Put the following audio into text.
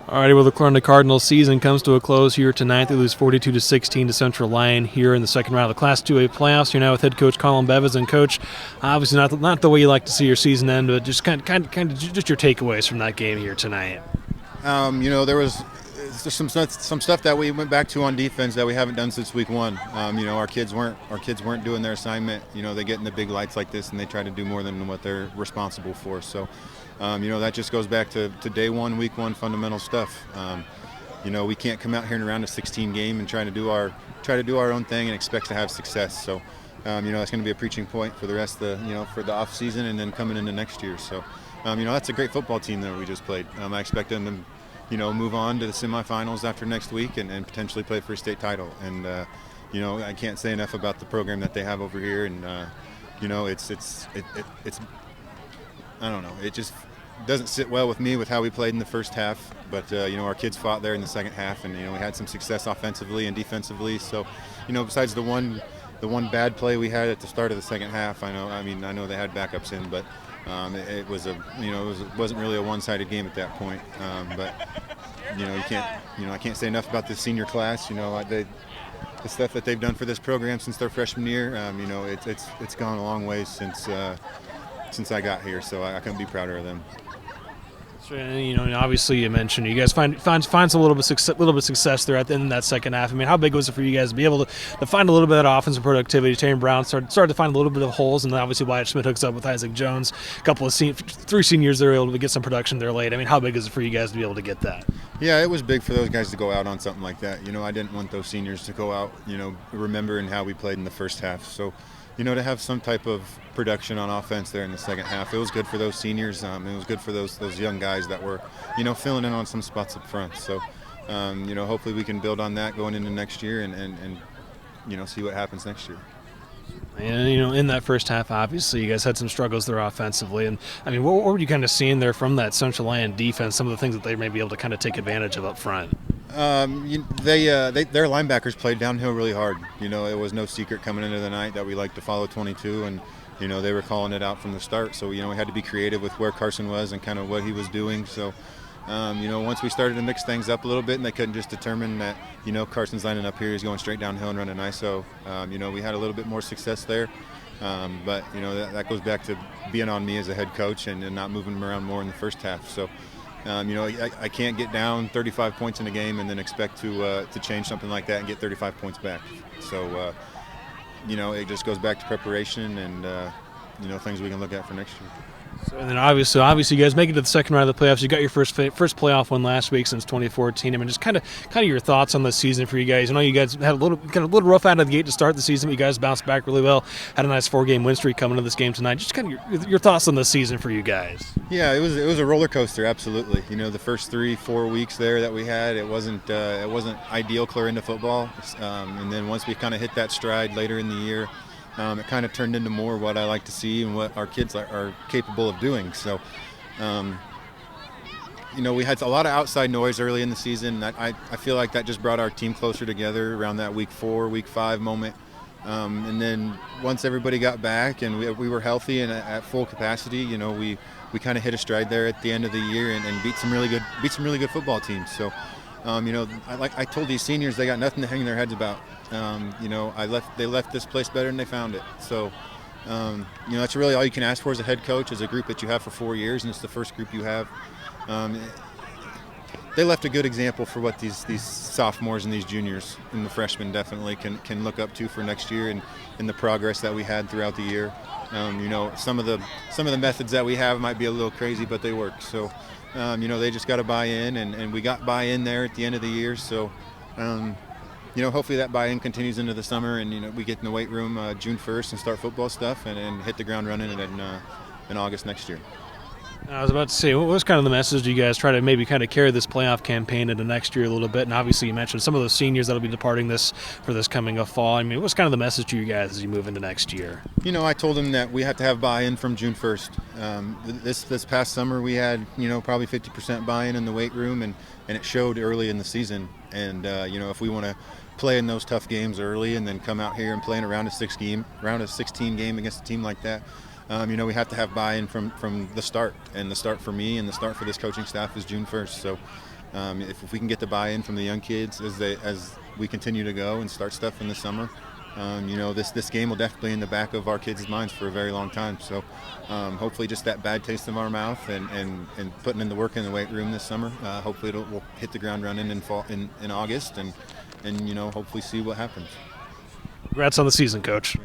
Alrighty, well, the Clarinda Cardinals season comes to a close here tonight. They lose 42-16 to Central Lyon here in the second round of the Class 2A playoffs. You're now with head coach Colin Bevis, and coach, obviously not the way you like to see your season end, but just kind of just your takeaways from that game here tonight. There was some stuff that we went back to on defense that we haven't done since week one. Our kids weren't doing their assignment. They get in the big lights like this and they try to do more than what they're responsible for. So, that just goes back to day one, week one fundamental stuff. We can't come out here and around a 16 game and try to do our own thing and expect to have success. So, that's going to be a preaching point for the rest of for the off season and then coming into next year. So, that's a great football team that we just played. I expect them to move on to the semifinals after next week and potentially play for a state title. And I can't say enough about the program that they have over here. And it's I don't know. It just doesn't sit well with me with how we played in the first half. But our kids fought there in the second half, and we had some success offensively and defensively. So besides the one bad play we had at the start of the second half, I know they had backups in, but. It wasn't really a one-sided game at that point. But I can't say enough about the senior class. The stuff that they've done for this program since their freshman year. It's gone a long way since I got here. So I couldn't be prouder of them. And obviously you mentioned you guys find some little bit success there at the end of that second half. how big was it for you guys to be able to find a little bit of offensive productivity? Taron Brown started to find a little bit of holes, and then obviously Wyatt Schmidt hooks up with Isaac Jones. A couple of three seniors they were able to get some production there late. How big is it for you guys to be able to get that? Yeah, it was big for those guys to go out on something like that. I didn't want those seniors to go out, remembering how we played in the first half. So, to have some type of production on offense there in the second half, it was good for those seniors. It was good for those young guys that were, filling in on some spots up front. So, hopefully we can build on that going into next year and see what happens next year. And, in that first half, obviously, you guys had some struggles there offensively. And, what were you kind of seeing there from that Central Lyon defense, some of the things that they may be able to kind of take advantage of up front? Their linebackers played downhill really hard. It was no secret coming into the night that we like to follow 22, and they were calling it out from the start. So we had to be creative with where Carson was and kind of what he was doing. So once we started to mix things up a little bit, and they couldn't just determine that Carson's lining up here, he's going straight downhill and running ISO. We had a little bit more success there. But that goes back to being on me as a head coach and not moving them around more in the first half. So. I can't get down 35 points in a game and then expect to change something like that and get 35 points back. So, it just goes back to preparation and, things we can look at for next year. So, and then obviously, you guys make it to the second round of the playoffs. You got your first playoff win last week since 2014. Just kind of your thoughts on the season for you guys. I know you guys had a little rough out of the gate to start the season, but you guys bounced back really well. Had a nice 4-game win streak coming into this game tonight. Just kind of your thoughts on the season for you guys. Yeah, it was a roller coaster, absolutely. The first 3-4 weeks there that we had, it wasn't ideal Clarinda football, and then once we kind of hit that stride later in the year. It kind of turned into more what I like to see and what our kids are capable of doing. So, we had a lot of outside noise early in the season. I feel like that just brought our team closer together around that week 4, week 5 moment. And then once everybody got back and we were healthy and at full capacity, we kind of hit a stride there at the end of the year and beat some really good football teams. So, I told these seniors they got nothing to hang their heads about. They left this place better than they found it. So, that's really all you can ask for as a head coach, as a group that you have for 4 years, and it's the first group you have. They left a good example for what these sophomores and these juniors and the freshmen definitely can look up to for next year and the progress that we had throughout the year. Some of the methods that we have might be a little crazy, but they work. So, they just got to buy in, and we got buy-in there at the end of the year. So, hopefully that buy-in continues into the summer, and we get in the weight room June 1st and start football stuff, and hit the ground running in August next year. I was about to say, what was kind of the message you guys try to maybe kind of carry this playoff campaign into next year a little bit? And obviously you mentioned some of those seniors that'll be departing for this coming fall. What's kind of the message to you guys as you move into next year? I told them that we have to have buy-in from June 1st. This past summer we had, probably 50% buy-in in the weight room, and it showed early in the season. And, if we want to play in those tough games early and then come out here and play in a round of 16 game against a team like that, we have to have buy-in from the start. And the start for me and the start for this coaching staff is June 1st. So, If we can get the buy-in from the young kids as we continue to go and start stuff in the summer, this game will definitely be in the back of our kids' minds for a very long time. So hopefully just that bad taste in our mouth and putting in the work in the weight room this summer, hopefully we'll hit the ground running in August and hopefully see what happens. Congrats on the season, Coach.